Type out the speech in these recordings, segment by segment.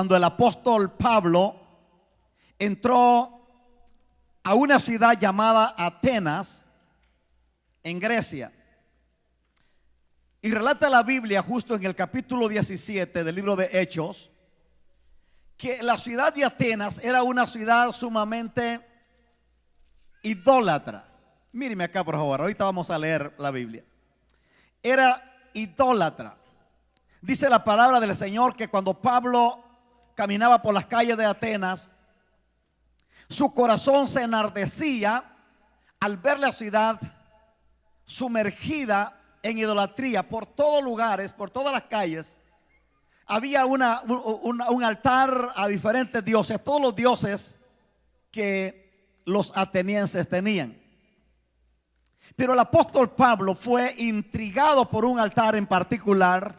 Cuando el apóstol Pablo entró a una ciudad llamada Atenas, en Grecia. Y relata la Biblia justo en el capítulo 17 del libro de Hechos, que la ciudad de Atenas era una ciudad sumamente idólatra. Míreme acá por favor, ahorita vamos a leer la Biblia. Era idólatra. Dice la palabra del Señor que cuando Pablo caminaba por las calles de Atenas, su corazón se enardecía al ver la ciudad sumergida en idolatría. Por todos lugares, por todas las calles, había un altar a diferentes dioses, todos los dioses que los atenienses tenían. Pero el apóstol Pablo fue intrigado por un altar en particular,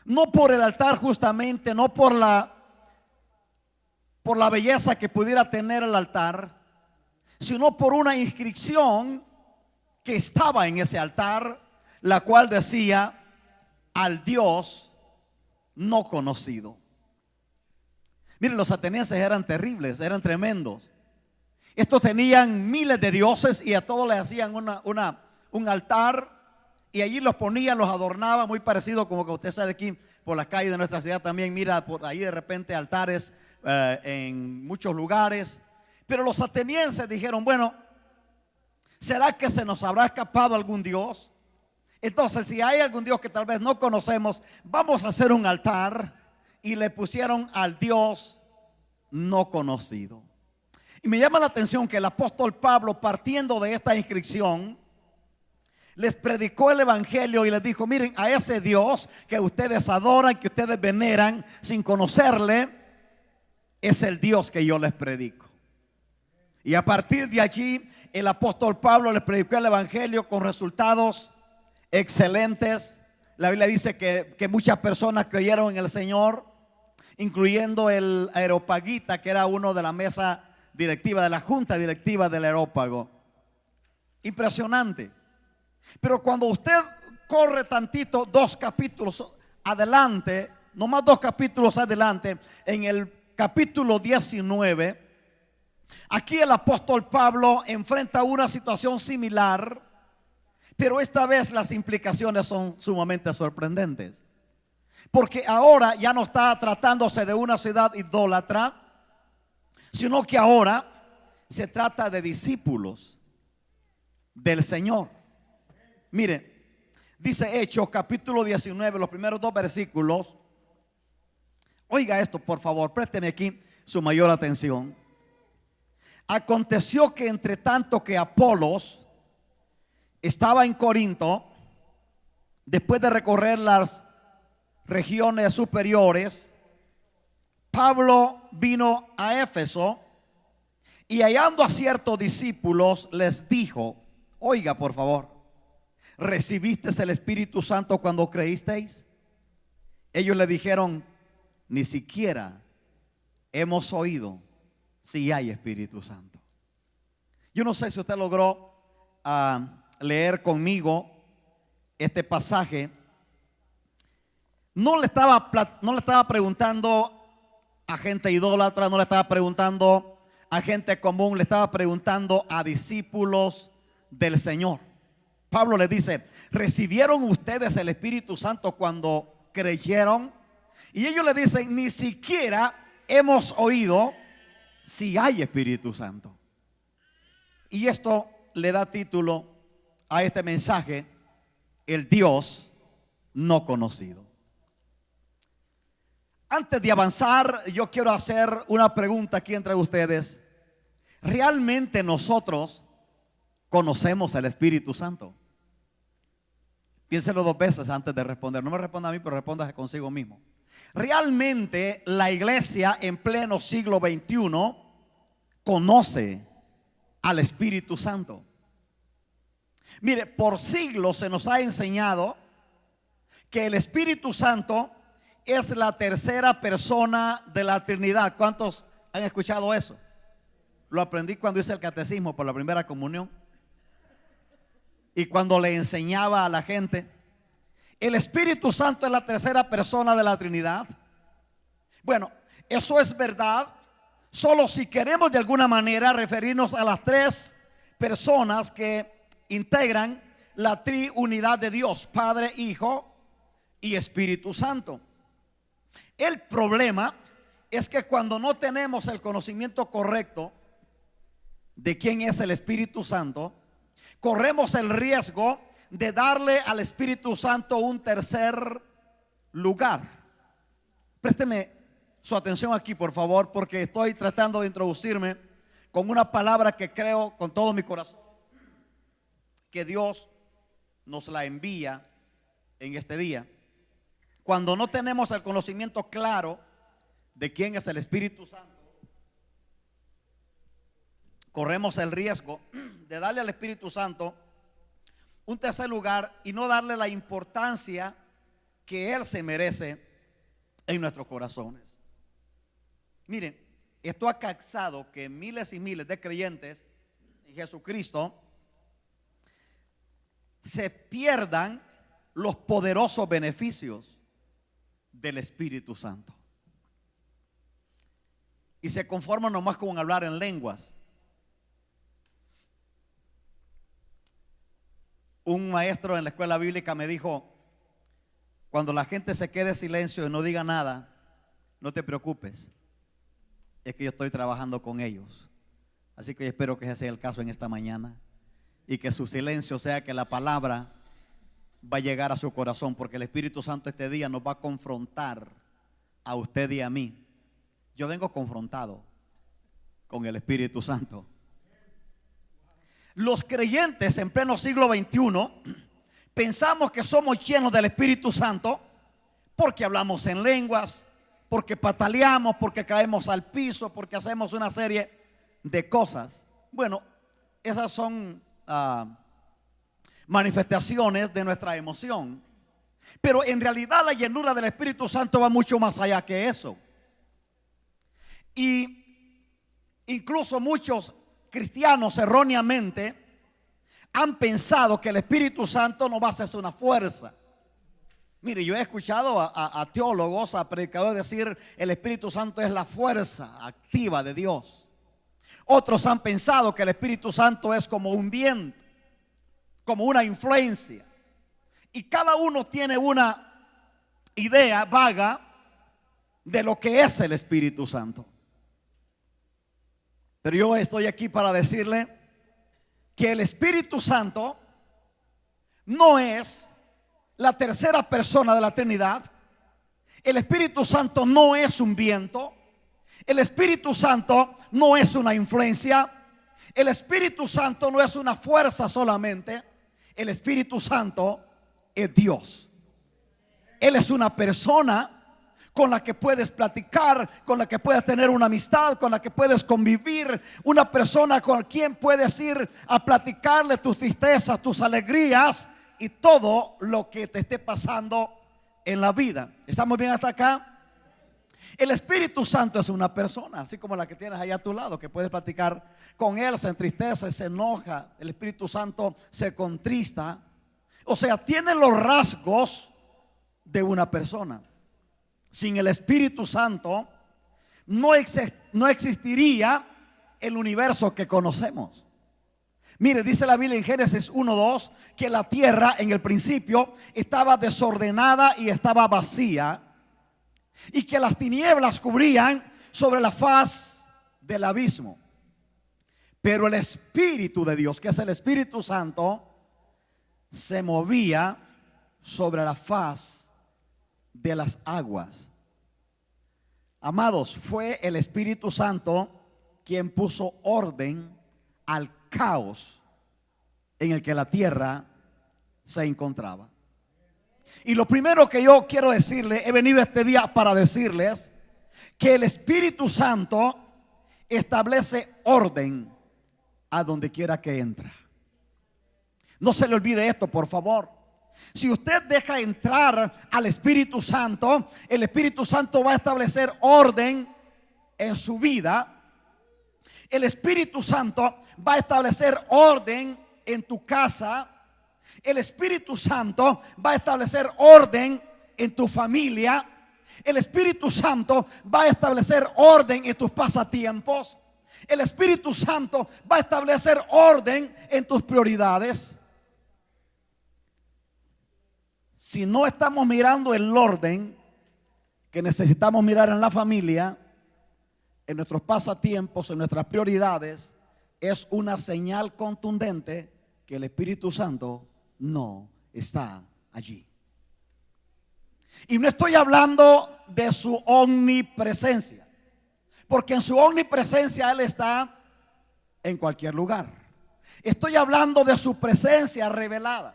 no por el altar justamente, no por la belleza que pudiera tener el altar, sino por una inscripción que estaba en ese altar, la cual decía: al Dios no conocido. Miren, los atenienses eran terribles, eran tremendos. Estos tenían miles de dioses y a todos les hacían un altar, y allí los ponían, los adornaban, muy parecido como que usted sale aquí por las calles de nuestra ciudad también, mira por ahí de repente altares en muchos lugares. Pero los atenienses dijeron: bueno, ¿será que se nos habrá escapado algún dios? Entonces, si hay algún dios que tal vez no conocemos, vamos a hacer un altar. Y le pusieron al Dios no conocido. Y me llama la atención que el apóstol Pablo, partiendo de esta inscripción, les predicó el evangelio y les dijo: miren, a ese Dios que ustedes adoran, que ustedes veneran sin conocerle, es el Dios que yo les predico. Y a partir de allí el apóstol Pablo les predicó el evangelio con resultados excelentes. La Biblia dice que muchas personas creyeron en el Señor, incluyendo el Areópagita, que era uno de la mesa directiva, de la junta directiva del Areópago. Impresionante. Pero cuando usted corre tantito, 2 capítulos adelante, nomás 2 capítulos adelante, en el capítulo 19, aquí el apóstol Pablo enfrenta una situación similar, pero esta vez las implicaciones son sumamente sorprendentes. Porque ahora ya no está tratándose de una ciudad idólatra, sino que ahora se trata de discípulos del Señor. Miren, dice Hechos capítulo 19, los primeros 2 versículos. Oiga esto, por favor, présteme aquí su mayor atención. Aconteció que entre tanto que Apolos estaba en Corinto, después de recorrer las regiones superiores, Pablo vino a Éfeso y hallando a ciertos discípulos les dijo: oiga por favor, ¿recibisteis el Espíritu Santo cuando creísteis? Ellos le dijeron: ni siquiera hemos oído si hay Espíritu Santo. Yo no sé si usted logró leer conmigo este pasaje. No le estaba preguntando a gente idólatra, no le estaba preguntando a gente común, le estaba preguntando a discípulos del Señor. Pablo le dice: ¿recibieron ustedes el Espíritu Santo cuando creyeron? Y ellos le dicen: ni siquiera hemos oído si hay Espíritu Santo. Y esto le da título a este mensaje: el Dios no conocido. Antes de avanzar, yo quiero hacer una pregunta aquí entre ustedes. ¿Realmente nosotros conocemos el Espíritu Santo? Piénselo 2 veces antes de responder. No me responda a mí, pero responda consigo mismo. ¿Realmente la iglesia en pleno siglo XXI conoce al Espíritu Santo? Mire, por siglos se nos ha enseñado que el Espíritu Santo es la tercera persona de la Trinidad. ¿Cuántos han escuchado eso? Lo aprendí cuando hice el catecismo por la primera comunión y cuando le enseñaba a la gente. El Espíritu Santo es la tercera persona de la Trinidad, Bueno, eso es verdad solo si queremos de alguna manera referirnos a las tres personas que integran la triunidad de Dios: Padre, Hijo y Espíritu Santo. El problema es que cuando no tenemos el conocimiento correcto de quién es el Espíritu Santo, corremos el riesgo de darle al Espíritu Santo un tercer lugar. Présteme su atención aquí, por favor, porque estoy tratando de introducirme con una palabra que creo con todo mi corazón que Dios nos la envía en este día. Cuando no tenemos el conocimiento claro de quién es el Espíritu Santo, corremos el riesgo de darle al Espíritu Santo un tercer lugar y no darle la importancia que Él se merece en nuestros corazones. Miren, esto ha causado que miles y miles de creyentes en Jesucristo se pierdan los poderosos beneficios del Espíritu Santo y se conforman nomás con hablar en lenguas. Un maestro en la escuela bíblica me dijo: cuando la gente se quede en silencio y no diga nada, no te preocupes, es que yo estoy trabajando con ellos. Así que yo espero que ese sea el caso en esta mañana, y que su silencio sea que la palabra va a llegar a su corazón, porque el Espíritu Santo este día nos va a confrontar a usted y a mí. Yo vengo confrontado con el Espíritu Santo. Los creyentes en pleno siglo XXI pensamos que somos llenos del Espíritu Santo porque hablamos en lenguas, porque pataleamos, porque caemos al piso, porque hacemos una serie de cosas. Bueno, esas son manifestaciones de nuestra emoción, pero en realidad la llenura del Espíritu Santo va mucho más allá que eso. Y incluso muchos cristianos erróneamente han pensado que el Espíritu Santo no va a ser una fuerza. Mire, yo he escuchado a teólogos, a predicadores decir: el Espíritu Santo es la fuerza activa de Dios. Otros han pensado que el Espíritu Santo es como un viento, como una influencia. Y cada uno tiene una idea vaga de lo que es el Espíritu Santo. Pero yo estoy aquí para decirle que el Espíritu Santo no es la tercera persona de la Trinidad. El Espíritu Santo no es un viento. El Espíritu Santo no es una influencia. El Espíritu Santo no es una fuerza solamente. El Espíritu Santo es Dios. Él es una persona con la que puedes platicar, con la que puedes tener una amistad, con la que puedes convivir, una persona con quien puedes ir a platicarle tus tristezas, tus alegrías y todo lo que te esté pasando en la vida. ¿Estamos bien hasta acá? El Espíritu Santo es una persona, así como la que tienes allá a tu lado, que puedes platicar con él, se entristece, se enoja. El Espíritu Santo se contrista. O sea, tiene los rasgos de una persona. Sin el Espíritu Santo no existiría el universo que conocemos. Mire, dice la Biblia en Génesis 1:2 que la tierra en el principio estaba desordenada y estaba vacía, y que las tinieblas cubrían sobre la faz del abismo. Pero el Espíritu de Dios, que es el Espíritu Santo, se movía sobre la faz de las aguas. Amados, fue el Espíritu Santo quien puso orden al caos en el que la tierra se encontraba. Y lo primero que yo quiero decirle, he venido este día para decirles que el Espíritu Santo establece orden a donde quiera que entra. No se le olvide esto, por favor. Si usted deja entrar al Espíritu Santo, el Espíritu Santo va a establecer orden en su vida. El Espíritu Santo va a establecer orden en tu casa. El Espíritu Santo va a establecer orden en tu familia. El Espíritu Santo va a establecer orden en tus pasatiempos. El Espíritu Santo va a establecer orden en tus prioridades. Si no estamos mirando el orden que necesitamos mirar en la familia, en nuestros pasatiempos, en nuestras prioridades, es una señal contundente que el Espíritu Santo no está allí. Y no estoy hablando de su omnipresencia, porque en su omnipresencia Él está en cualquier lugar. Estoy hablando de su presencia revelada.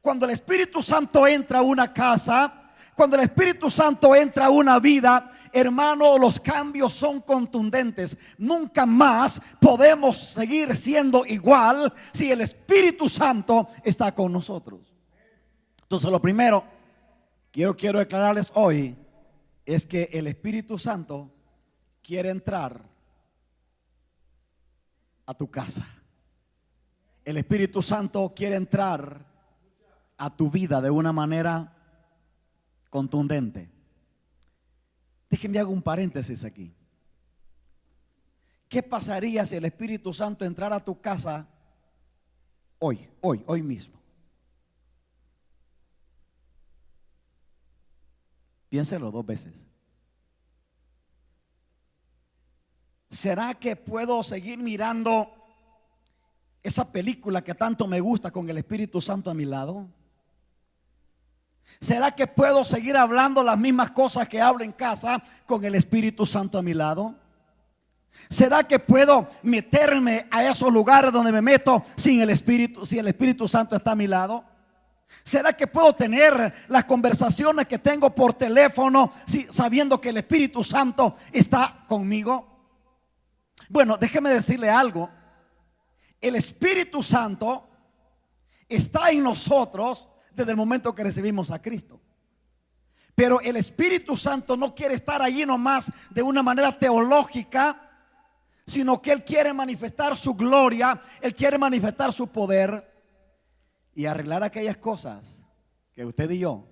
Cuando el Espíritu Santo entra a una casa, cuando el Espíritu Santo entra a una vida, hermano, los cambios son contundentes. Nunca más podemos seguir siendo igual si el Espíritu Santo está con nosotros. Entonces, lo primero quiero declararles hoy es que el Espíritu Santo quiere entrar a tu casa. El Espíritu Santo quiere entrar a tu vida de una manera contundente. Déjenme hago un paréntesis aquí. ¿Qué pasaría si el Espíritu Santo entrara a tu casa hoy mismo? Piénselo 2 veces. ¿Será que puedo seguir mirando esa película que tanto me gusta con el Espíritu Santo a mi lado? ¿Será que puedo seguir hablando las mismas cosas que hablo en casa con el Espíritu Santo a mi lado? ¿Será que puedo meterme a esos lugares donde me meto sin el Espíritu, si el Espíritu Santo está a mi lado? ¿Será que puedo tener las conversaciones que tengo por teléfono sabiendo que el Espíritu Santo está conmigo? Bueno, déjeme decirle algo. El Espíritu Santo está en nosotros desde el momento que recibimos a Cristo. Pero el Espíritu Santo no quiere estar allí nomás de una manera teológica, sino que Él quiere manifestar su gloria, Él quiere manifestar su poder y arreglar aquellas cosas que usted y yo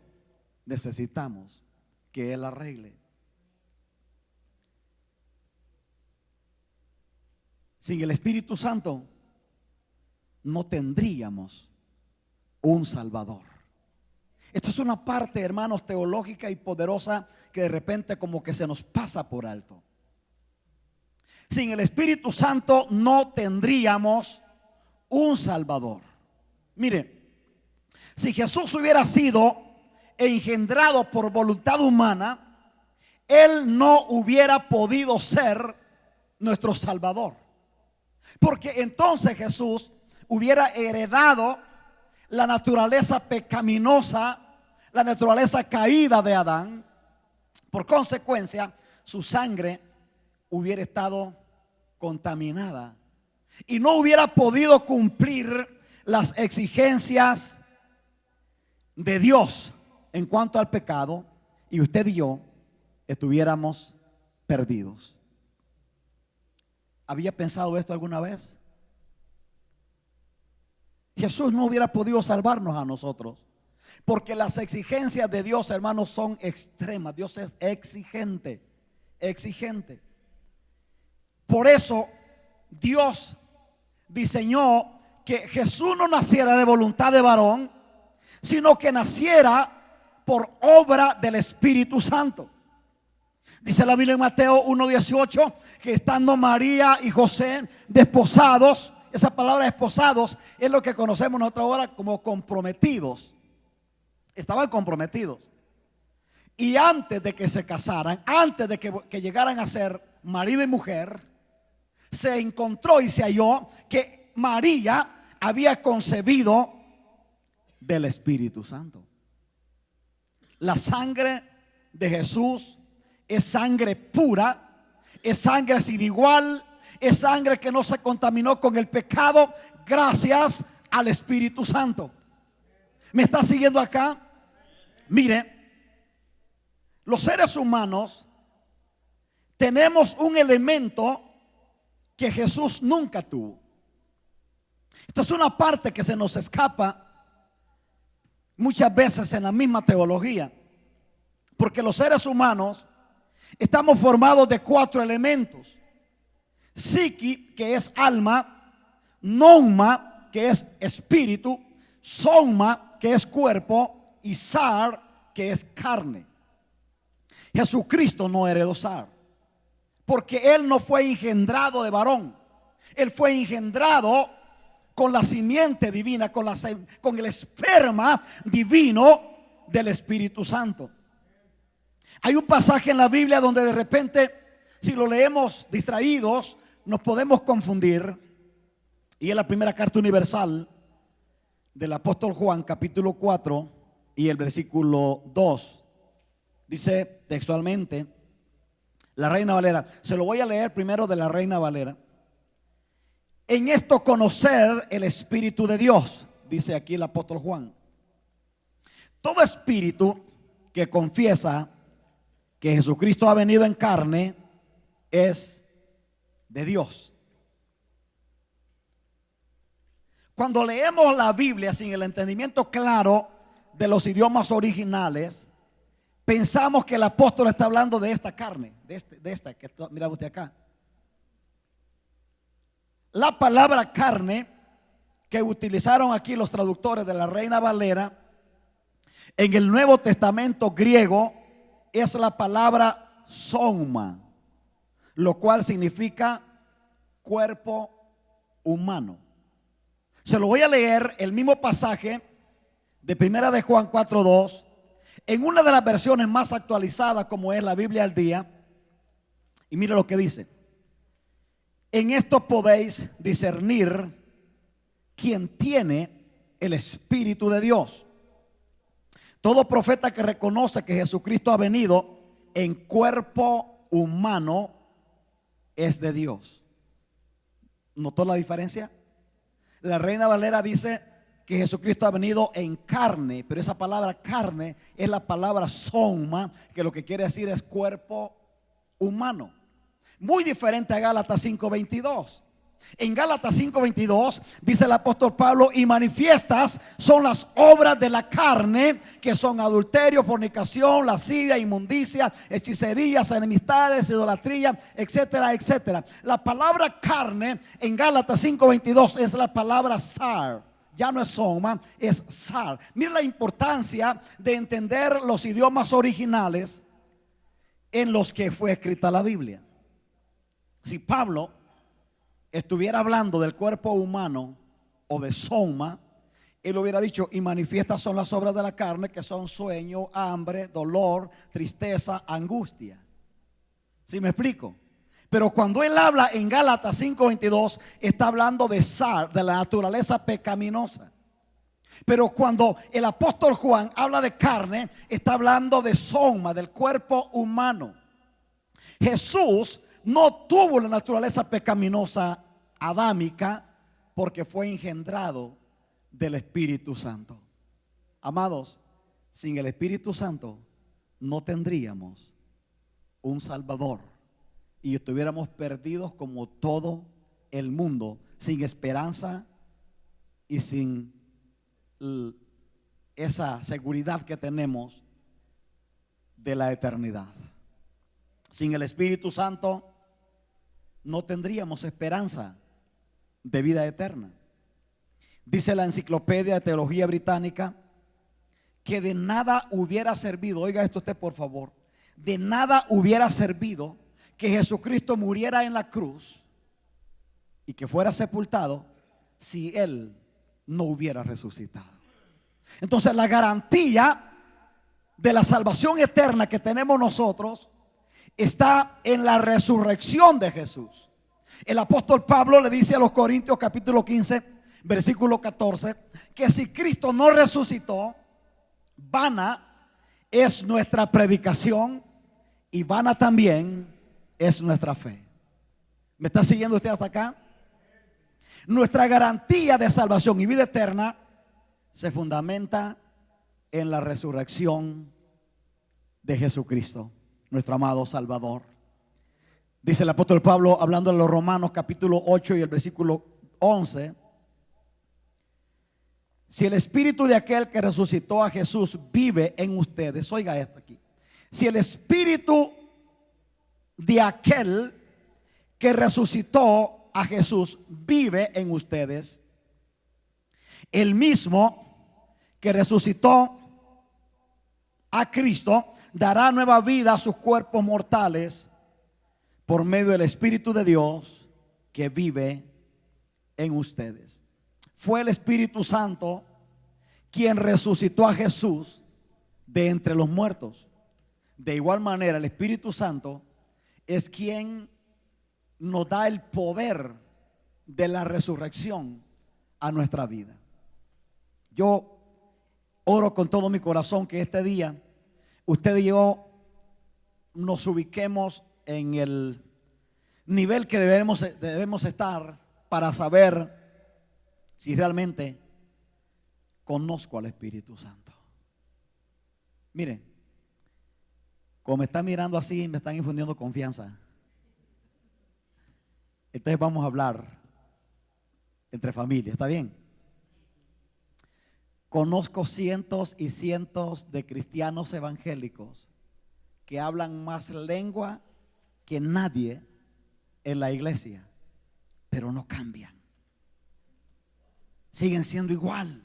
necesitamos que Él arregle. Sin el Espíritu Santo no tendríamos un Salvador. Esto es una parte, hermanos, teológica y poderosa que de repente como que se nos pasa por alto. Sin el Espíritu Santo no tendríamos un Salvador. Mire, si Jesús hubiera sido engendrado por voluntad humana, Él no hubiera podido ser nuestro Salvador. Porque entonces Jesús hubiera heredado la naturaleza pecaminosa, la naturaleza caída de Adán. Por consecuencia, su sangre hubiera estado contaminada y no hubiera podido cumplir las exigencias de Dios en cuanto al pecado, y usted y yo estuviéramos perdidos. ¿Había pensado esto alguna vez? Jesús no hubiera podido salvarnos a nosotros, porque las exigencias de Dios, hermanos, son extremas. Dios es exigente. Por eso Dios diseñó que Jesús no naciera de voluntad de varón, sino que naciera por obra del Espíritu Santo. Dice la Biblia en Mateo 1:18 que estando María y José desposados, esa palabra esposados es lo que conocemos nosotros ahora como comprometidos. Estaban comprometidos. Y antes de que se casaran, antes de que llegaran a ser marido y mujer, se encontró y se halló que María había concebido del Espíritu Santo. La sangre de Jesús es sangre pura, es sangre sin igual, es sangre que no se contaminó con el pecado gracias al Espíritu Santo. ¿Me está siguiendo acá? Mire, los seres humanos tenemos un elemento que Jesús nunca tuvo. Esta es una parte que se nos escapa muchas veces en la misma teología. Porque los seres humanos estamos formados de 4 elementos: psiqui, que es alma; nouma, que es espíritu; soma, que es cuerpo; y sar, que es carne. Jesucristo no heredó sar, porque Él no fue engendrado de varón. Él fue engendrado con la simiente divina, con el esperma divino del Espíritu Santo. Hay un pasaje en la Biblia donde de repente, si lo leemos distraídos, nos podemos confundir. Y es la primera carta universal del apóstol Juan, capítulo 4 y el versículo 2. Dice textualmente, la Reina Valera. Se lo voy a leer primero de la Reina Valera. En esto conocer el Espíritu de Dios, dice aquí el apóstol Juan. Todo espíritu que confiesa que Jesucristo ha venido en carne es de Dios. Cuando leemos la Biblia sin el entendimiento claro de los idiomas originales, pensamos que el apóstol está hablando de esta carne, de esta que mira usted acá. La palabra carne que utilizaron aquí los traductores de la Reina Valera en el Nuevo Testamento griego es la palabra soma, lo cual significa cuerpo humano. Se lo voy a leer el mismo pasaje de Primera de Juan 4:2 en una de las versiones más actualizadas, como es la Biblia al día. Y mire lo que dice: en esto podéis discernir quién tiene el Espíritu de Dios. Todo profeta que reconoce que Jesucristo ha venido en cuerpo humano es de Dios. ¿Notó la diferencia? La Reina Valera dice que Jesucristo ha venido en carne, pero esa palabra carne es la palabra soma, que lo que quiere decir es cuerpo humano. Muy diferente a Gálatas 5:22. En Gálatas 5:22 dice el apóstol Pablo: y manifiestas son las obras de la carne, que son adulterio, fornicación, lascivia, inmundicia, hechicerías, enemistades, idolatría, etcétera, etcétera. La palabra carne en Gálatas 5:22 es la palabra sar. Ya no es soma, es sar. Mira la importancia de entender los idiomas originales en los que fue escrita la Biblia. Si Pablo estuviera hablando del cuerpo humano o de soma, él hubiera dicho: y manifiestas son las obras de la carne, que son sueño, hambre, dolor, tristeza, angustia. ¿Sí me explico? Pero cuando él habla en Gálatas 5:22, está hablando de sar, de la naturaleza pecaminosa. Pero cuando el apóstol Juan habla de carne, está hablando de soma, del cuerpo humano. Jesús no tuvo la naturaleza pecaminosa adámica porque fue engendrado del Espíritu Santo. Amados, sin el Espíritu Santo no tendríamos un Salvador y estuviéramos perdidos como todo el mundo, sin esperanza y sin esa seguridad que tenemos de la eternidad. Sin el Espíritu Santo no tendríamos esperanza de vida eterna. Dice la Enciclopedia de Teología Británica que de nada hubiera servido, oiga esto usted por favor, de nada hubiera servido que Jesucristo muriera en la cruz y que fuera sepultado si Él no hubiera resucitado. Entonces la garantía de la salvación eterna que tenemos nosotros está en la resurrección de Jesús. El apóstol Pablo le dice a los Corintios capítulo 15 versículo 14 que si Cristo no resucitó, vana es nuestra predicación y vana también es nuestra fe. ¿Me está siguiendo usted hasta acá? Nuestra garantía de salvación y vida eterna se fundamenta en la resurrección de Jesucristo, nuestro amado Salvador. Dice el apóstol Pablo, hablando de los Romanos capítulo 8 y el versículo 11: si el espíritu de aquel que resucitó a Jesús vive en ustedes, oiga esto aquí, Si el espíritu de aquel que resucitó a Jesús vive en ustedes, el mismo que resucitó a Cristo dará nueva vida a sus cuerpos mortales por medio del Espíritu de Dios que vive en ustedes. Fue el Espíritu Santo quien resucitó a Jesús de entre los muertos. De igual manera, el Espíritu Santo es quien nos da el poder de la resurrección a nuestra vida. Yo oro con todo mi corazón que este día usted y yo nos ubiquemos en el nivel que debemos estar para saber si realmente conozco al Espíritu Santo. Miren, como me están mirando así, me están infundiendo confianza. Entonces vamos a hablar entre familia, ¿está bien? Conozco cientos y cientos de cristianos evangélicos que hablan más lengua que nadie en la iglesia, pero no cambian. Siguen siendo igual.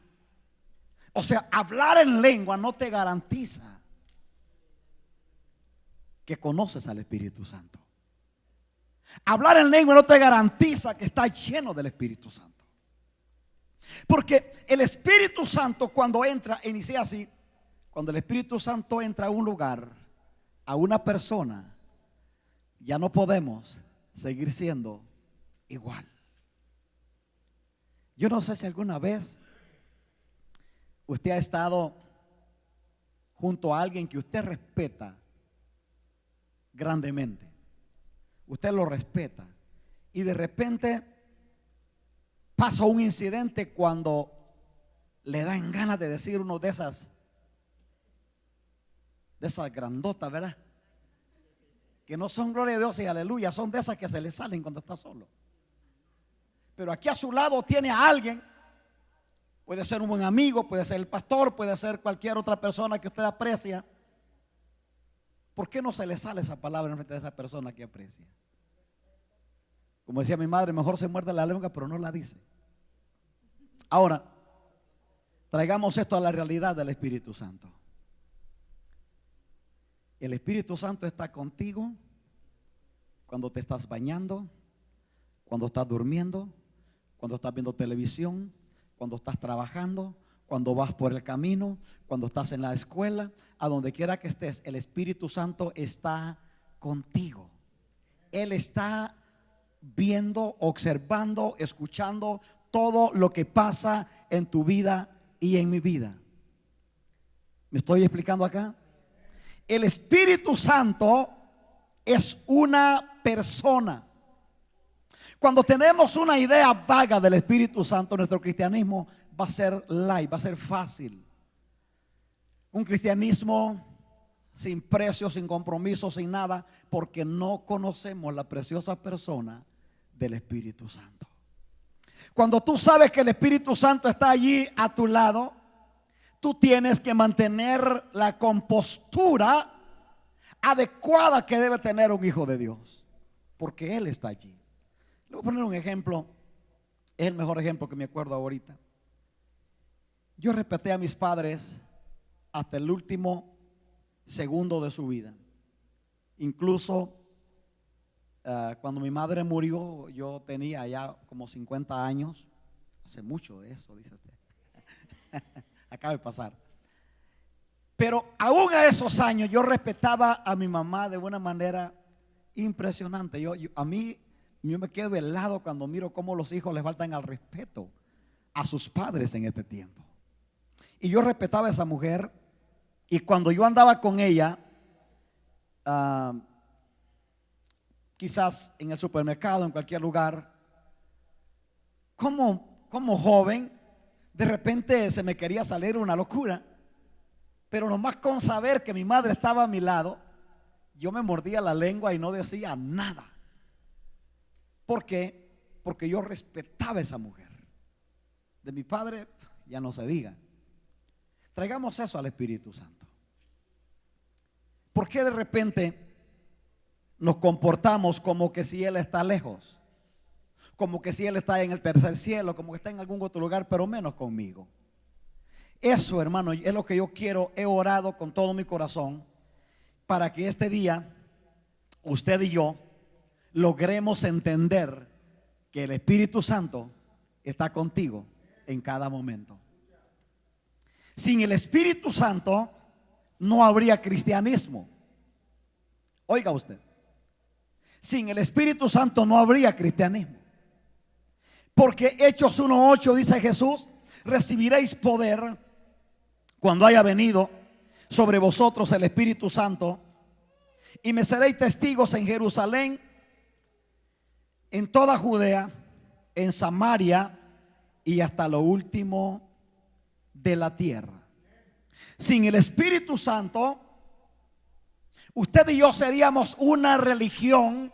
O sea, hablar en lengua no te garantiza que conoces al Espíritu Santo. Hablar en lengua no te garantiza que estás lleno del Espíritu Santo. Porque el Espíritu Santo cuando entra, inicia así, cuando el Espíritu Santo entra a un lugar, a una persona, ya no podemos seguir siendo igual. Yo no sé si alguna vez usted ha estado junto a alguien que usted respeta grandemente. Usted lo respeta y de repente pasa un incidente cuando le dan ganas de decir uno de esas grandotas, ¿verdad? Que no son gloria a Dios y aleluya, son de esas que se le salen cuando está solo. Pero aquí a su lado tiene a alguien, puede ser un buen amigo, puede ser el pastor, puede ser cualquier otra persona que usted aprecia. ¿Por qué no se le sale esa palabra en frente de esa persona que aprecia? Como decía mi madre, mejor se muerde la lengua pero no la dice. Ahora, traigamos esto a la realidad del Espíritu Santo. El Espíritu Santo está contigo cuando te estás bañando, cuando estás durmiendo, cuando estás viendo televisión, cuando estás trabajando, cuando vas por el camino, cuando estás en la escuela, a donde quiera que estés, el Espíritu Santo está contigo. Él está viendo, observando, escuchando todo lo que pasa en tu vida y en mi vida. ¿Me estoy explicando acá? El Espíritu Santo es una persona. Cuando tenemos una idea vaga del Espíritu Santo, nuestro cristianismo va a ser light, va a ser fácil. Un cristianismo sin precio, sin compromiso, sin nada, porque no conocemos la preciosa persona del Espíritu Santo. Cuando tú sabes que el Espíritu Santo está allí a tu lado, tú tienes que mantener la compostura adecuada que debe tener un hijo de Dios, porque Él está allí. Le voy a poner un ejemplo, es el mejor ejemplo que me acuerdo ahorita. Yo respeté a mis padres hasta el último segundo de su vida. Incluso cuando mi madre murió, yo tenía ya como 50 años. Hace mucho de eso, dice usted. Acaba de pasar. Pero aún a esos años yo respetaba a mi mamá de una manera impresionante. A mí me quedo helado cuando miro cómo los hijos les faltan al respeto a sus padres en este tiempo. Y yo respetaba a esa mujer. Y cuando yo andaba con ella, quizás en el supermercado, en cualquier lugar, como joven, de repente se me quería salir una locura. Pero nomás con saber que mi madre estaba a mi lado, yo me mordía la lengua y no decía nada. ¿Por qué? Porque yo respetaba a esa mujer. De mi padre ya no se diga. Traigamos eso al Espíritu Santo. ¿por qué de repente nos comportamos como que si Él está lejos? Como que si Él está en el tercer cielo, como que está en algún otro lugar, pero menos conmigo. Eso, hermano, es lo que yo quiero. He orado con todo mi corazón para que este día usted y yo logremos entender que el Espíritu Santo está contigo en cada momento. Sin el Espíritu Santo no habría cristianismo. Oiga usted, sin el Espíritu Santo no habría cristianismo. Porque Hechos 1:8 dice Jesús: recibiréis poder cuando haya venido sobre vosotros el Espíritu Santo, y me seréis testigos en Jerusalén, en toda Judea, en Samaria y hasta lo último de la tierra. Sin el Espíritu Santo, usted y yo seríamos una religión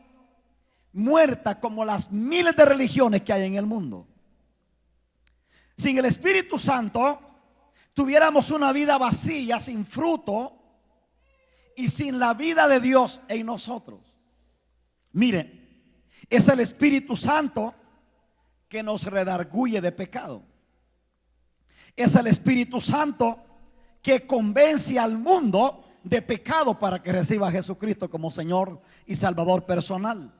muerta como las miles de religiones que hay en el mundo. Sin el Espíritu Santo tuviéramos una vida vacía, sin fruto y sin la vida de Dios en nosotros. Mire, es el Espíritu Santo que nos redarguye de pecado. Es el Espíritu Santo que convence al mundo de pecado para que reciba a Jesucristo como Señor y Salvador personal.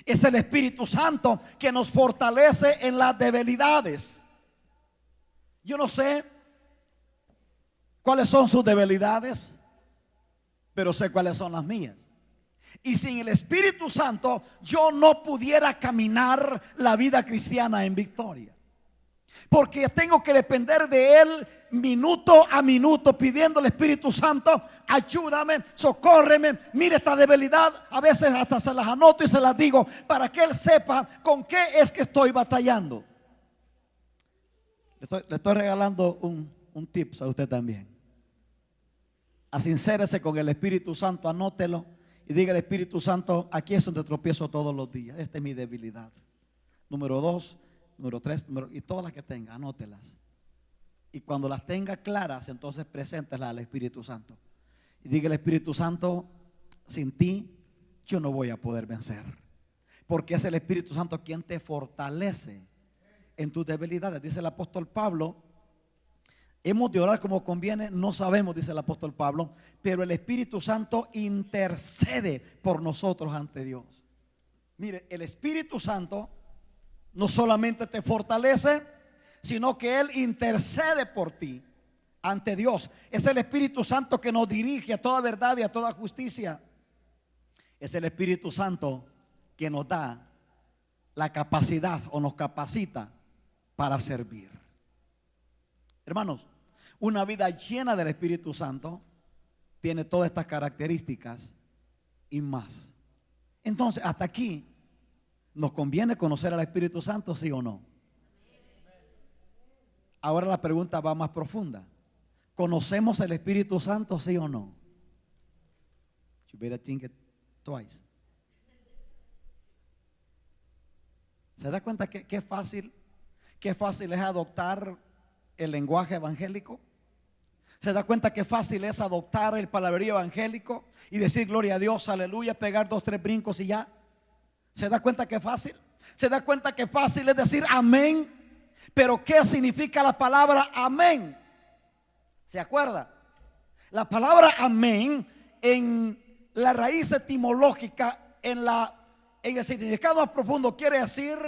Es el Espíritu Santo que nos fortalece en las debilidades. Yo no sé cuáles son sus debilidades, pero sé cuáles son las mías. Y sin el Espíritu Santo yo no pudiera caminar la vida cristiana en victoria, porque tengo que depender de Él minuto a minuto, pidiendo al Espíritu Santo: ayúdame, socórreme, mire esta debilidad. A veces hasta se las anoto y se las digo para que Él sepa con qué es que estoy batallando. Le estoy regalando un tips a usted también. Asincérese con el Espíritu Santo, anótelo y diga al Espíritu Santo: aquí es donde tropiezo todos los días, esta es mi debilidad. Número 2, número 3, y todas las que tenga, anótelas. Y cuando las tenga claras, entonces preséntelas al Espíritu Santo. Y diga al Espíritu Santo: sin ti yo no voy a poder vencer. Porque es el Espíritu Santo quien te fortalece en tus debilidades. Dice el apóstol Pablo: hemos de orar como conviene, no sabemos, dice el apóstol Pablo, pero el Espíritu Santo intercede por nosotros ante Dios. Mire, el Espíritu Santo no solamente te fortalece, sino que Él intercede por ti ante Dios. Es el Espíritu Santo que nos dirige a toda verdad y a toda justicia. Es el Espíritu Santo que nos da la capacidad o nos capacita para servir. Hermanos, una vida llena del Espíritu Santo tiene todas estas características y más. Entonces, hasta aquí, ¿nos conviene conocer al Espíritu Santo, sí o no? Ahora la pregunta va más profunda. ¿Conocemos el Espíritu Santo, sí o no? You better think it twice. ¿Se da cuenta que qué fácil es adoptar el lenguaje evangélico? ¿Se da cuenta que fácil es adoptar el palabrerío evangélico y decir gloria a Dios, aleluya, pegar 2, 3 brincos y ya? ¿Se da cuenta que fácil? ¿Se da cuenta que fácil es decir amén? Pero ¿qué significa la palabra amén? ¿Se acuerda? La palabra amén en la raíz etimológica, en el significado más profundo, quiere decir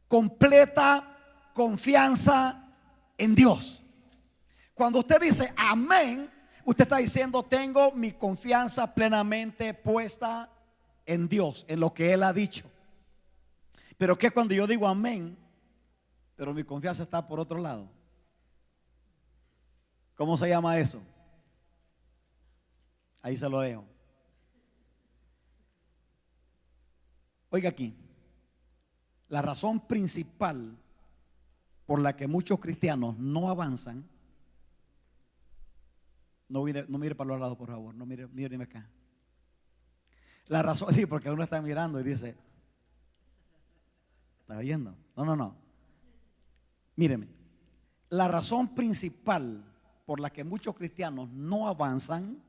completa confianza en Dios. Cuando usted dice amén, usted está diciendo: tengo mi confianza plenamente puesta en Dios, en lo que Él ha dicho. Pero ¿qué cuando yo digo amén, pero mi confianza está por otro lado? ¿Cómo se llama eso? Ahí se lo dejo. Oiga aquí, la razón principal por la que muchos cristianos no avanzan. No mire para los lados, por favor. No mire acá. La razón, sí, porque uno está mirando y dice: ¿está oyendo? No. Míreme, la razón principal por la que muchos cristianos no avanzan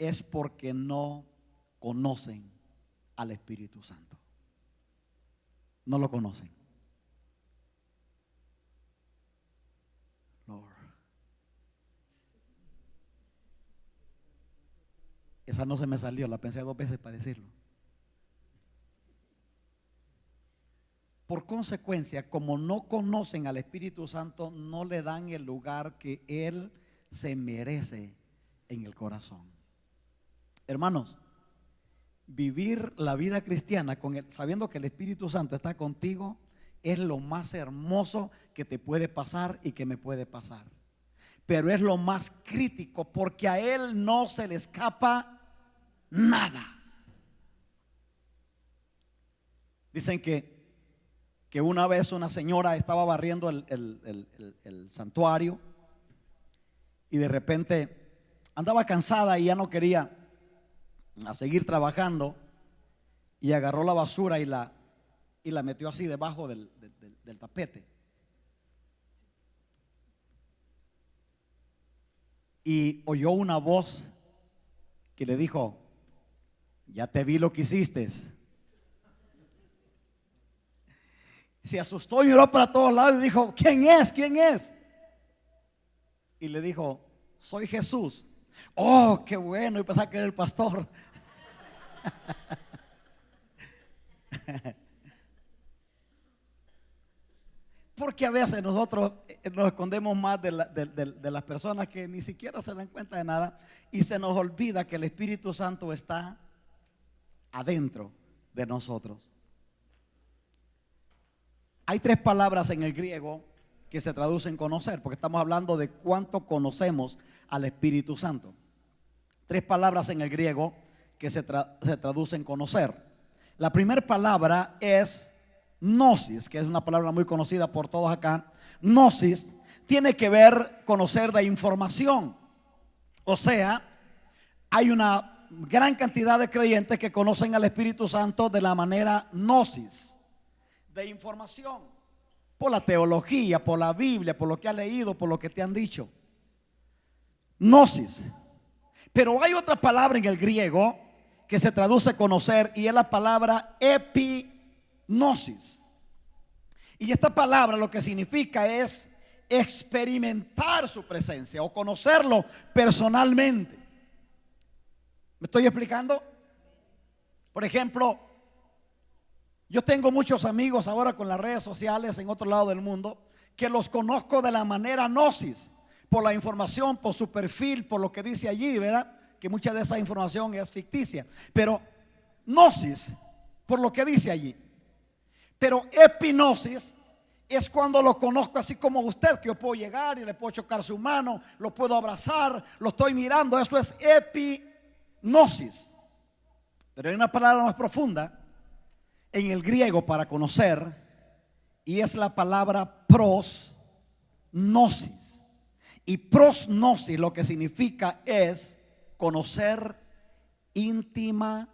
es porque no conocen al Espíritu Santo. No lo conocen. Lord. Esa no se me salió, la pensé 2 veces para decirlo. Por consecuencia, como no conocen al Espíritu Santo, no le dan el lugar que Él se merece en el corazón. Hermanos, vivir la vida cristiana sabiendo que el Espíritu Santo está contigo es lo más hermoso que te puede pasar y que me puede pasar. Pero es lo más crítico, porque a Él no se le escapa nada. Dicen que una vez una señora estaba barriendo el santuario y de repente andaba cansada y ya no quería a seguir trabajando, y agarró la basura y la metió así debajo del tapete. Y oyó una voz que le dijo: ya te vi lo que hiciste. Se asustó y miró para todos lados y dijo: ¿quién es? ¿Quién es? Y le dijo: soy Jesús. Oh, qué bueno. Y pensaba que era el pastor. Porque a veces nosotros nos escondemos más de las personas que ni siquiera se dan cuenta de nada, y se nos olvida que el Espíritu Santo está adentro de nosotros. Hay 3 palabras en el griego que se traducen conocer, porque estamos hablando de cuánto conocemos al Espíritu Santo. 3 palabras en el griego que se traducen conocer. La primera palabra es gnosis, que es una palabra muy conocida por todos acá. Gnosis tiene que ver conocer de información. O sea, hay una gran cantidad de creyentes que conocen al Espíritu Santo de la manera gnosis, de información, por la teología, por la Biblia, por lo que has leído, por lo que te han dicho. Gnosis. Pero hay otra palabra en el griego que se traduce conocer, y es la palabra epignosis. Y esta palabra lo que significa es experimentar su presencia o conocerlo personalmente. ¿Me estoy explicando? Por ejemplo, yo tengo muchos amigos ahora con las redes sociales en otro lado del mundo que los conozco de la manera gnosis, por la información, por su perfil, por lo que dice allí, ¿verdad? Que mucha de esa información es ficticia, pero gnosis, por lo que dice allí. Pero epignosis es cuando lo conozco así como usted, que yo puedo llegar y le puedo chocar su mano, lo puedo abrazar, lo estoy mirando. Eso es epignosis. Pero hay una palabra más profunda en el griego para conocer, y es la palabra prosgnosis. Y prosgnosis lo que significa es conocer íntimamente,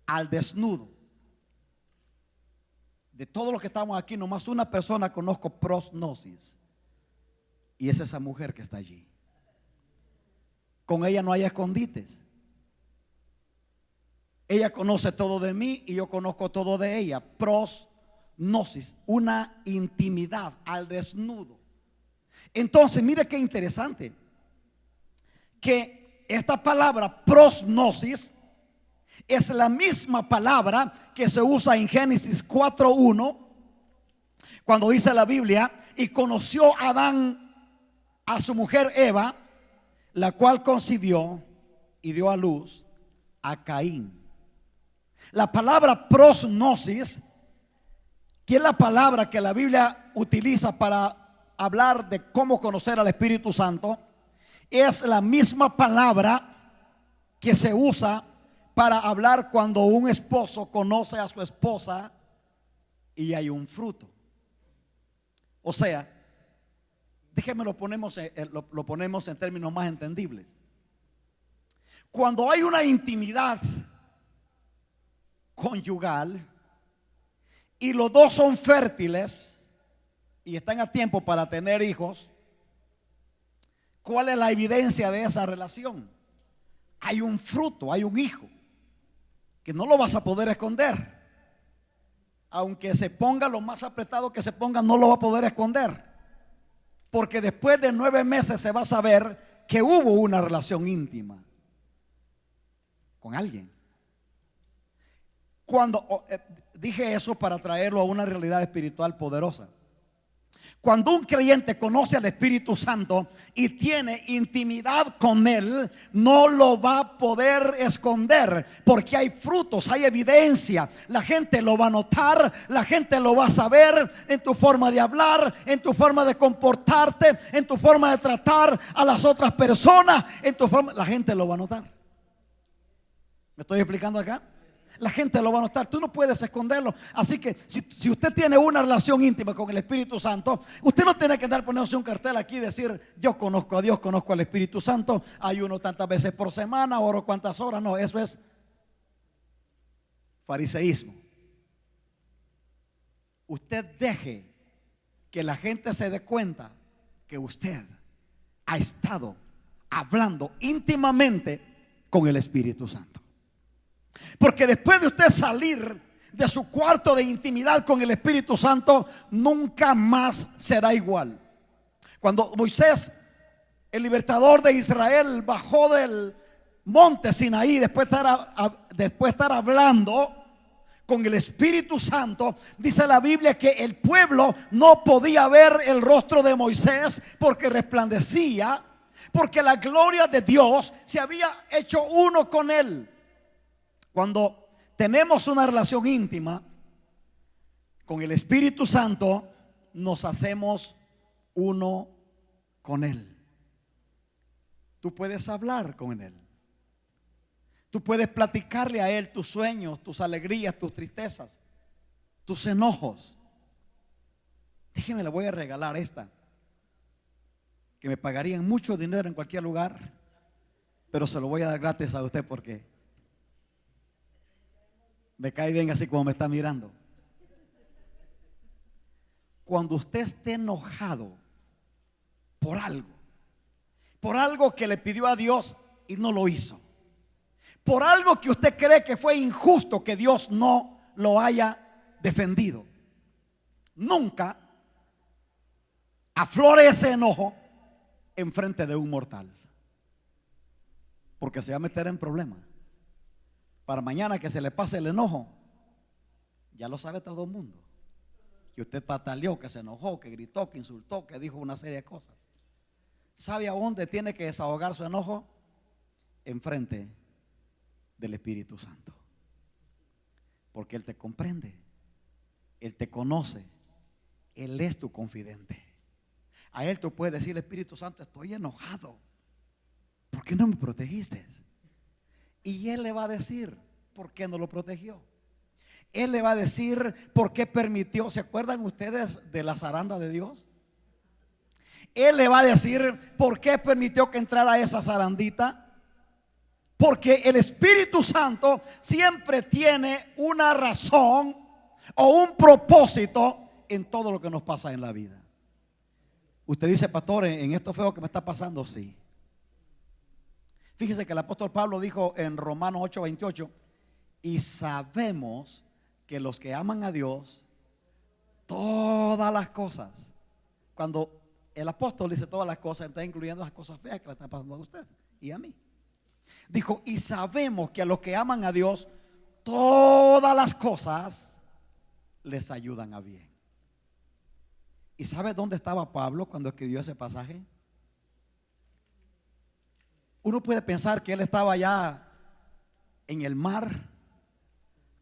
al desnudo. De todos los que estamos aquí, nomás una persona conozco prosgnosis, y es esa mujer que está allí. Con ella no hay escondites. Ella conoce todo de mí y yo conozco todo de ella. Prosgnosis, una intimidad al desnudo. Entonces, mire qué interesante, que esta palabra prosgnosis es la misma palabra que se usa en Génesis 4:1, cuando dice la Biblia: y conoció Adán a su mujer Eva, la cual concibió y dio a luz a Caín. La palabra prosgnosis, que es la palabra que la Biblia utiliza para hablar de cómo conocer al Espíritu Santo, es la misma palabra que se usa para hablar cuando un esposo conoce a su esposa y hay un fruto. O sea, déjenme lo ponemos en términos más entendibles. Cuando hay una intimidad conyugal y los dos son fértiles y están a tiempo para tener hijos, ¿cuál es la evidencia de esa relación? hay un fruto, hay un hijo que no lo vas a poder esconder. Aunque se ponga lo más apretado que se ponga, no lo va a poder esconder. Porque después de 9 meses se va a saber que hubo una relación íntima con alguien. Dije eso para traerlo a una realidad espiritual poderosa. Cuando un creyente conoce al Espíritu Santo y tiene intimidad con Él, no lo va a poder esconder, porque hay frutos, hay evidencia. La gente lo va a notar, la gente lo va a saber en tu forma de hablar, en tu forma de comportarte, en tu forma de tratar a las otras personas, en tu forma, la gente lo va a notar. ¿Me estoy explicando acá? La gente lo va a notar, tú no puedes esconderlo. Así que si usted tiene una relación íntima con el Espíritu Santo, usted no tiene que andar poniéndose un cartel aquí y decir: yo conozco a Dios, conozco al Espíritu Santo, ayuno tantas veces por semana, oro cuantas horas. No, eso es fariseísmo. Usted deje que la gente se dé cuenta que usted ha estado hablando íntimamente con el Espíritu Santo. Porque después de usted salir de su cuarto de intimidad con el Espíritu Santo, nunca más será igual. Cuando Moisés, el libertador de Israel, bajó del monte Sinaí, después de estar hablando con el Espíritu Santo, dice la Biblia que el pueblo no podía ver el rostro de Moisés porque resplandecía, porque la gloria de Dios se había hecho uno con él. Cuando tenemos una relación íntima con el Espíritu Santo, nos hacemos uno con Él. Tú puedes hablar con Él. Tú puedes platicarle a Él tus sueños, tus alegrías, tus tristezas, tus enojos. Déjeme, le voy a regalar esta, que me pagarían mucho dinero en cualquier lugar, pero se lo voy a dar gratis a usted porque me cae bien así como me está mirando. Cuando usted esté enojado por algo que le pidió a Dios y no lo hizo, por algo que usted cree que fue injusto que Dios no lo haya defendido, nunca aflore ese enojo en frente de un mortal, porque se va a meter en problemas. Para mañana que se le pase el enojo, ya lo sabe todo el mundo, que usted pataleó, que se enojó, que gritó, que insultó, que dijo una serie de cosas. ¿Sabe a dónde tiene que desahogar su enojo? Enfrente del Espíritu Santo, porque Él te comprende, Él te conoce, Él es tu confidente. A Él tú puedes decir: Espíritu Santo, estoy enojado, ¿por qué no me protegiste? Y Él le va a decir por qué no lo protegió. Él le va a decir por qué permitió. ¿Se acuerdan ustedes de la zaranda de Dios? Él le va a decir por qué permitió que entrara esa zarandita. Porque el Espíritu Santo siempre tiene una razón o un propósito en todo lo que nos pasa en la vida. Usted dice: pastor, en esto feo que me está pasando, sí. Fíjese que el apóstol Pablo dijo en Romanos 8:28: y sabemos que los que aman a Dios, todas las cosas. Cuando el apóstol dice todas las cosas, está incluyendo las cosas feas que le están pasando a usted y a mí. Dijo: y sabemos que a los que aman a Dios, todas las cosas les ayudan a bien. ¿Y sabe dónde estaba Pablo cuando escribió ese pasaje? Uno puede pensar que él estaba allá en el mar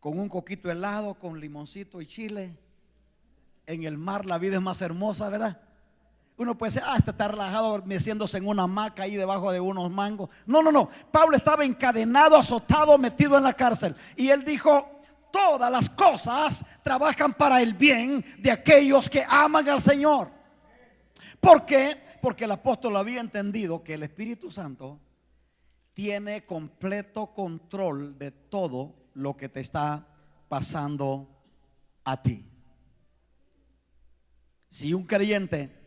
con un coquito helado, con limoncito y chile. En el mar la vida es más hermosa, ¿verdad? Uno puede decir: este está relajado meciéndose en una hamaca ahí debajo de unos mangos. No. Pablo estaba encadenado, azotado, metido en la cárcel. Y él dijo: todas las cosas trabajan para el bien de aquellos que aman al Señor. ¿Por qué? Porque el apóstol había entendido que el Espíritu Santo tiene completo control de todo lo que te está pasando a ti. Si un creyente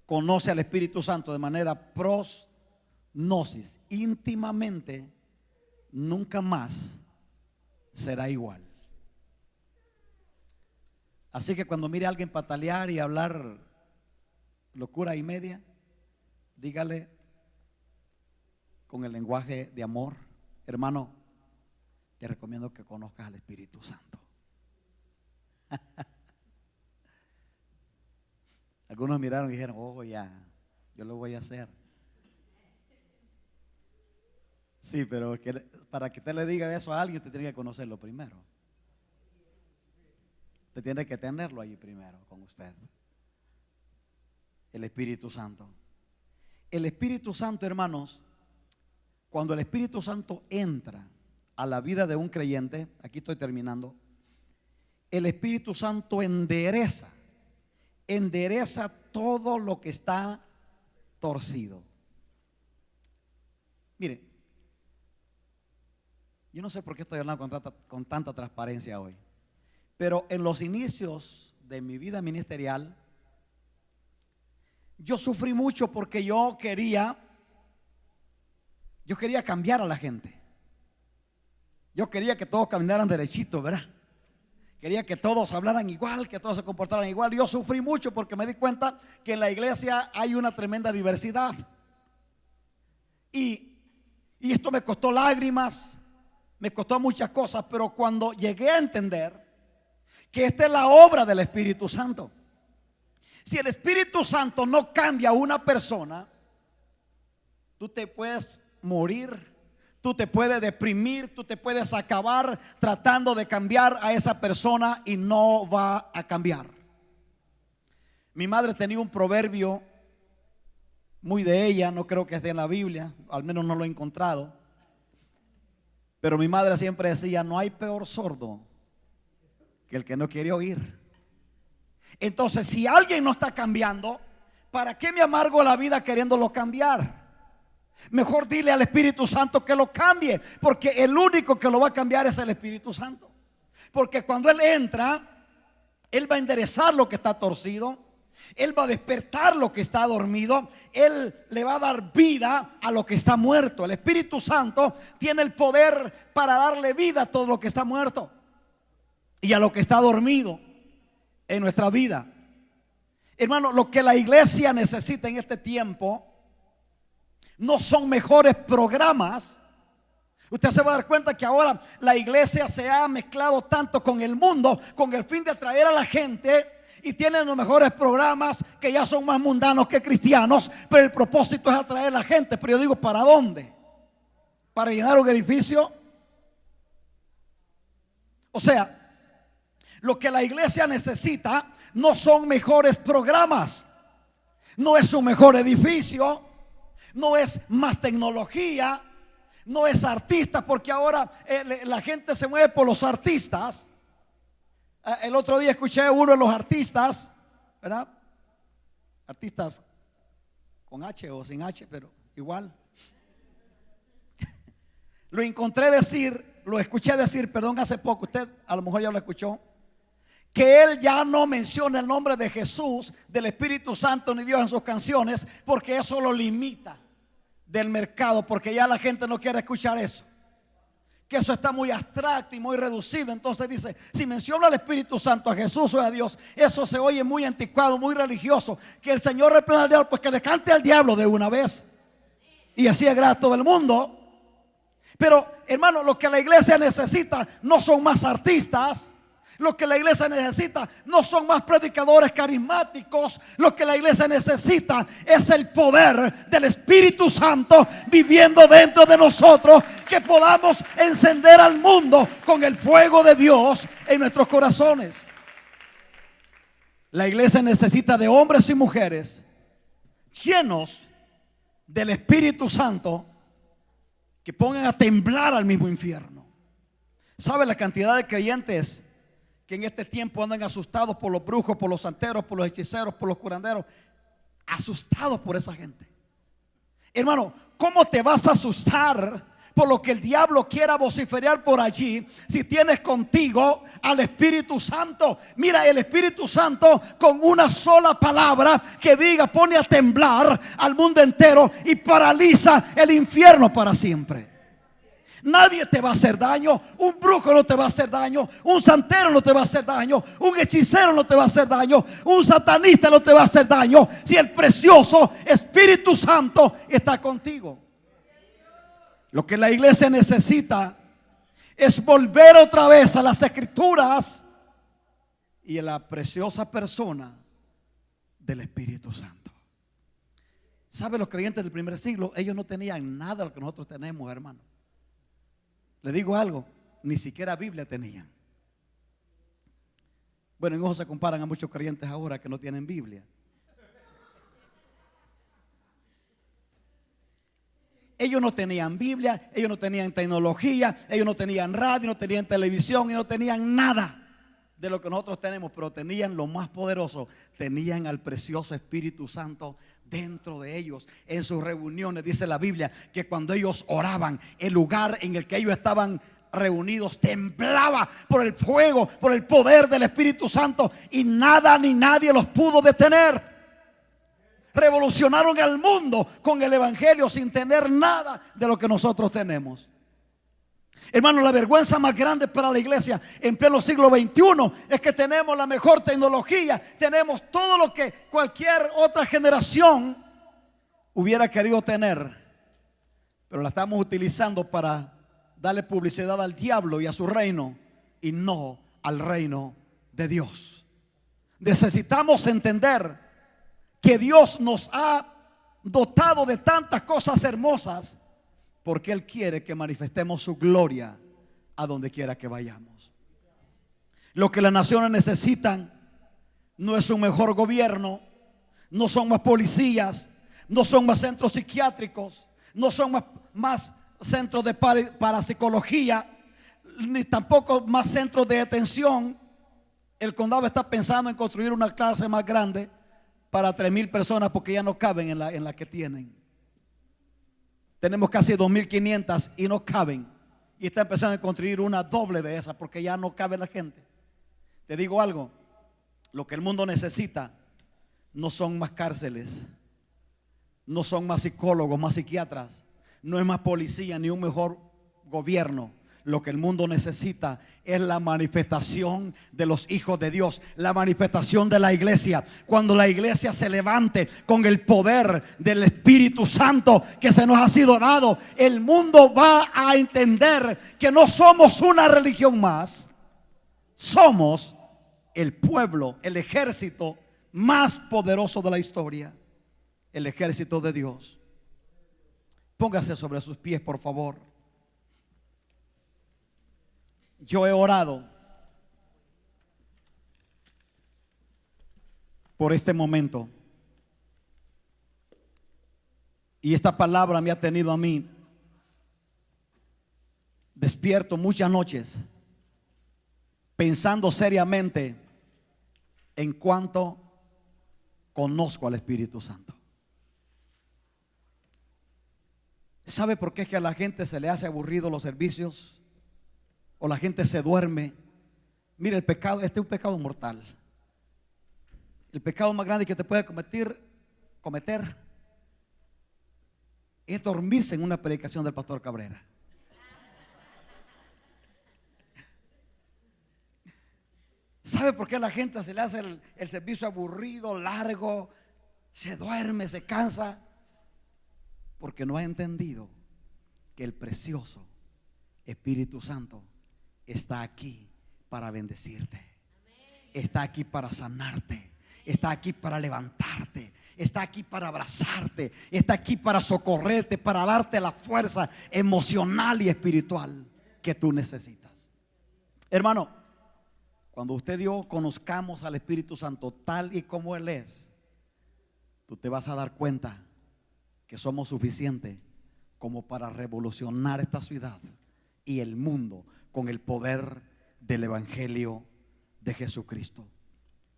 conoce al Espíritu Santo de manera gnosis, íntimamente, nunca más será igual. Así que cuando mire a alguien patalear y hablar locura y media, dígale con el lenguaje de amor: hermano, te recomiendo que conozcas al Espíritu Santo. Algunos miraron y dijeron: oh, ya, yo lo voy a hacer. Sí, pero para que usted le diga eso a alguien, usted tiene que conocerlo primero. Usted tiene que tenerlo ahí primero con usted. El Espíritu Santo. El Espíritu Santo, hermanos, cuando el Espíritu Santo entra a la vida de un creyente, aquí estoy terminando, el Espíritu Santo endereza todo lo que está torcido. Mire, yo no sé por qué estoy hablando con tanta transparencia hoy, pero en los inicios de mi vida ministerial, yo sufrí mucho porque yo quería cambiar a la gente. Yo quería que todos caminaran derechito, ¿verdad? Quería que todos hablaran igual, que todos se comportaran igual. Yo sufrí mucho porque me di cuenta que en la iglesia hay una tremenda diversidad. Y esto me costó lágrimas, me costó muchas cosas, pero cuando llegué a entender que esta es la obra del Espíritu Santo, si el Espíritu Santo no cambia a una persona, tú te puedes morir, tú te puedes deprimir, tú te puedes acabar tratando de cambiar a esa persona y no va a cambiar. Mi madre tenía un proverbio muy de ella, no creo que esté en la Biblia, al menos no lo he encontrado, pero mi madre siempre decía: no hay peor sordo que el que no quiere oír. Entonces, si alguien no está cambiando, ¿para qué me amargo la vida queriéndolo cambiar? Mejor dile al Espíritu Santo que lo cambie, porque el único que lo va a cambiar es el Espíritu Santo. Porque cuando Él entra, Él va a enderezar lo que está torcido, Él va a despertar lo que está dormido, Él le va a dar vida a lo que está muerto. El Espíritu Santo tiene el poder para darle vida a todo lo que está muerto y a lo que está dormido en nuestra vida. Hermano, lo que la iglesia necesita en este tiempo no son mejores programas. Usted se va a dar cuenta que ahora la iglesia se ha mezclado tanto con el mundo con el fin de atraer a la gente, y tienen los mejores programas que ya son más mundanos que cristianos, pero el propósito es atraer a la gente. Pero yo digo, ¿para dónde? ¿Para llenar un edificio? O sea, lo que la iglesia necesita no son mejores programas, no es un mejor edificio, no es más tecnología, no es artistas, porque ahora la gente se mueve por los artistas. El otro día escuché a uno de los artistas, ¿verdad? Artistas con H o sin H, pero igual. Lo escuché decir, perdón, hace poco, usted a lo mejor ya lo escuchó, que él ya no menciona el nombre de Jesús, del Espíritu Santo ni Dios en sus canciones, porque eso lo limita del mercado, porque ya la gente no quiere escuchar eso, que eso está muy abstracto y muy reducido. Entonces dice, si menciona al Espíritu Santo, a Jesús o a Dios, eso se oye muy anticuado, muy religioso. Que el Señor reprenda al diablo, pues que le cante al diablo de una vez, y así agrada a todo el mundo. Pero hermano, lo que la iglesia necesita no son más artistas. Lo que la iglesia necesita no son más predicadores carismáticos. Lo que la iglesia necesita es el poder del Espíritu Santo viviendo dentro de nosotros, que podamos encender al mundo con el fuego de Dios en nuestros corazones. La iglesia necesita de hombres y mujeres llenos del Espíritu Santo, que pongan a temblar al mismo infierno. ¿Sabe la cantidad de creyentes que en este tiempo andan asustados por los brujos, por los santeros, por los hechiceros, por los curanderos? Asustados por esa gente. Hermano, ¿cómo te vas a asustar Por lo que el diablo quiera vociferar por allí, si tienes contigo al Espíritu Santo, mira, el Espíritu Santo con una sola palabra que diga pone a temblar al mundo entero y paraliza el infierno para siempre. Nadie te va a hacer daño. Un brujo no te va a hacer daño. Un santero no te va a hacer daño. Un hechicero no te va a hacer daño. Un satanista no te va a hacer daño, si el precioso Espíritu Santo está contigo. Lo que la iglesia necesita es volver otra vez a las Escrituras y a la preciosa persona del Espíritu Santo. ¿Sabe? Los creyentes del primer siglo, ellos no tenían nada de lo que nosotros tenemos, hermano. Le digo algo, ni siquiera Biblia tenían. Bueno, en eso se comparan a muchos creyentes ahora que no tienen Biblia. Ellos no tenían Biblia, ellos no tenían tecnología, ellos no tenían radio, no tenían televisión, ellos no tenían nada de lo que nosotros tenemos, pero tenían lo más poderoso, tenían al precioso Espíritu Santo dentro de ellos. En sus reuniones dice la Biblia que cuando ellos oraban, el lugar en el que ellos estaban reunidos temblaba por el fuego, por el poder del Espíritu Santo, y nada ni nadie los pudo detener. Revolucionaron al mundo con el evangelio sin tener nada de lo que nosotros tenemos. Hermano, la vergüenza más grande para la iglesia en pleno siglo XXI es que tenemos la mejor tecnología, tenemos todo lo que cualquier otra generación hubiera querido tener, pero la estamos utilizando para darle publicidad al diablo y a su reino, y no al reino de Dios. Necesitamos entender que Dios nos ha dotado de tantas cosas hermosas, porque Él quiere que manifestemos su gloria a donde quiera que vayamos. Lo que las naciones necesitan no es un mejor gobierno, no son más policías, no son más centros psiquiátricos, no son más centros de parapsicología, ni tampoco más centros de detención. El condado está pensando en construir una cárcel más grande para 3,000 personas, porque ya no caben en la que tienen. Tenemos casi 2,500 y no caben. Y está empezando a construir una doble de esas porque ya no cabe la gente. Te digo algo, lo que el mundo necesita no son más cárceles, no son más psicólogos, más psiquiatras, no es más policía ni un mejor gobierno. Lo que el mundo necesita es la manifestación de los hijos de Dios, la manifestación de la iglesia. Cuando la iglesia se levante con el poder del Espíritu Santo que se nos ha sido dado, el mundo va a entender que no somos una religión más, somos el pueblo, el ejército más poderoso de la historia, el ejército de Dios. Póngase sobre sus pies, por favor. Yo he orado por este momento, y esta palabra me ha tenido a mí despierto muchas noches pensando seriamente en cuanto conozco al Espíritu Santo. ¿Sabe por qué es que a la gente se le hace aburrido los servicios? O la gente se duerme. Mira, el pecado, este es un pecado mortal. El pecado más grande que te puede cometer es dormirse en una predicación del pastor Cabrera. ¿Sabe por qué a la gente se le hace el servicio aburrido, largo? Se duerme, se cansa. Porque no ha entendido que el precioso Espíritu Santo está aquí para bendecirte, está aquí para sanarte, está aquí para levantarte, está aquí para abrazarte, está aquí para socorrerte, para darte la fuerza emocional y espiritual que tú necesitas. Hermano, cuando usted y yo conozcamos al Espíritu Santo tal y como Él es, tú te vas a dar cuenta que somos suficientes como para revolucionar esta ciudad y el mundo con el poder del Evangelio de Jesucristo.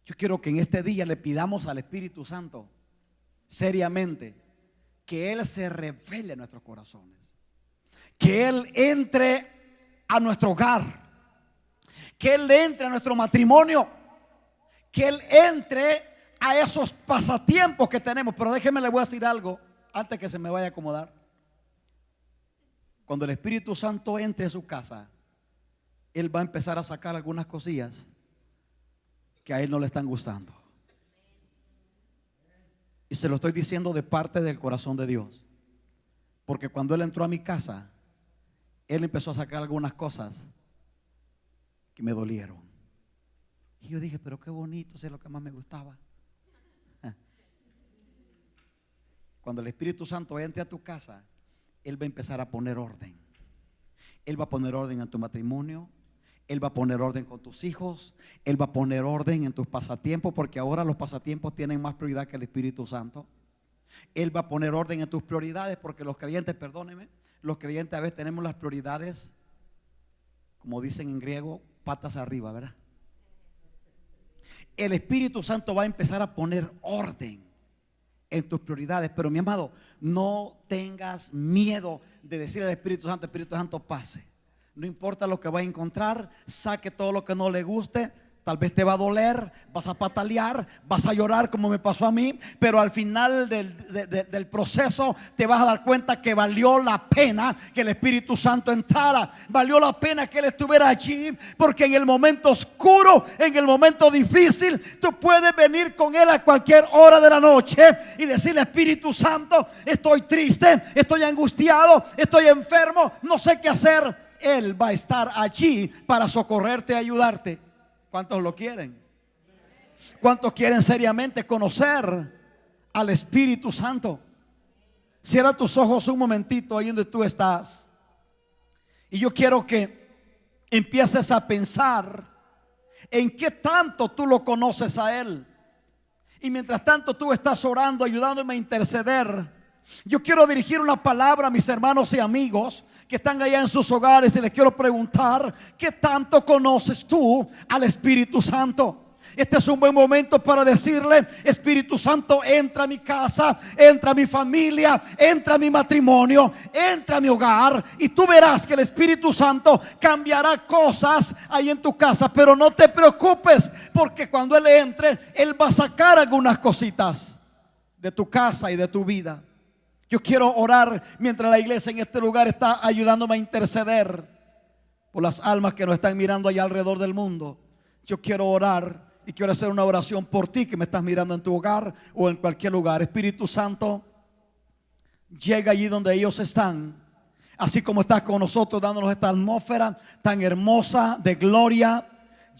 Yo quiero que en este día le pidamos al Espíritu Santo seriamente que Él se revele en nuestros corazones, que Él entre a nuestro hogar, que Él entre a nuestro matrimonio, que Él entre a esos pasatiempos que tenemos. Pero déjeme, le voy a decir algo antes que se me vaya a acomodar. Cuando el Espíritu Santo entre a su casa, Él va a empezar a sacar algunas cosillas que a Él no le están gustando. Y se lo estoy diciendo de parte del corazón de Dios, porque cuando Él entró a mi casa, Él empezó a sacar algunas cosas que me dolieron. Y yo dije, pero qué bonito, eso es lo que más me gustaba. Cuando el Espíritu Santo entre a tu casa, Él va a empezar a poner orden. Él va a poner orden en tu matrimonio. Él va a poner orden con tus hijos. Él va a poner orden en tus pasatiempos, porque ahora los pasatiempos tienen más prioridad que el Espíritu Santo. Él va a poner orden en tus prioridades, porque los creyentes, perdónenme, los creyentes a veces tenemos las prioridades, como dicen en griego, patas arriba, ¿verdad? El Espíritu Santo va a empezar a poner orden en tus prioridades. Pero mi amado, no tengas miedo de decirle al Espíritu Santo, pase. No importa lo que va a encontrar, saque todo lo que no le guste. Tal vez te va a doler, vas a patalear, vas a llorar como me pasó a mí, pero al final del proceso te vas a dar cuenta que valió la pena que el Espíritu Santo entrara. Valió la pena que Él estuviera allí, porque en el momento oscuro, en el momento difícil, tú puedes venir con Él a cualquier hora de la noche y decirle: Espíritu Santo, estoy triste, estoy angustiado, estoy enfermo, no sé qué hacer. Él va a estar allí para socorrerte y ayudarte. ¿Cuántos lo quieren? ¿Cuántos quieren seriamente conocer al Espíritu Santo? Cierra tus ojos un momentito ahí donde tú estás, y yo quiero que empieces a pensar en qué tanto tú lo conoces a Él. Y mientras tanto tú estás orando, ayudándome a interceder, yo quiero dirigir una palabra a mis hermanos y amigos que están allá en sus hogares, y les quiero preguntar: ¿qué tanto conoces tú al Espíritu Santo? Este es un buen momento para decirle: Espíritu Santo, entra a mi casa, entra a mi familia, entra a mi matrimonio, entra a mi hogar, y tú verás que el Espíritu Santo cambiará cosas ahí en tu casa. Pero no te preocupes, porque cuando Él entre, Él va a sacar algunas cositas de tu casa y de tu vida. Yo quiero orar mientras la iglesia en este lugar está ayudándome a interceder por las almas que nos están mirando allá alrededor del mundo. Yo quiero orar y quiero hacer una oración por ti que me estás mirando en tu hogar o en cualquier lugar. Espíritu Santo, llega allí donde ellos están, así como estás con nosotros dándonos esta atmósfera tan hermosa de gloria.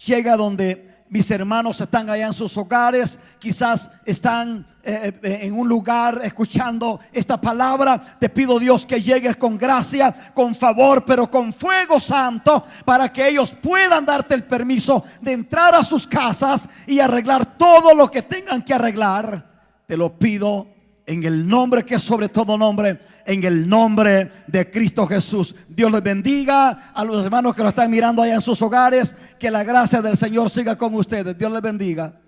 Llega donde mis hermanos están allá en sus hogares, quizás están en un lugar escuchando esta palabra. Te pido, Dios, que llegues con gracia, con favor, pero con fuego santo, para que ellos puedan darte el permiso de entrar a sus casas y arreglar todo lo que tengan que arreglar. Te lo pido en el nombre que es sobre todo nombre, en el nombre de Cristo Jesús. Dios les bendiga a los hermanos que lo están mirando allá en sus hogares. Que la gracia del Señor siga con ustedes. Dios les bendiga.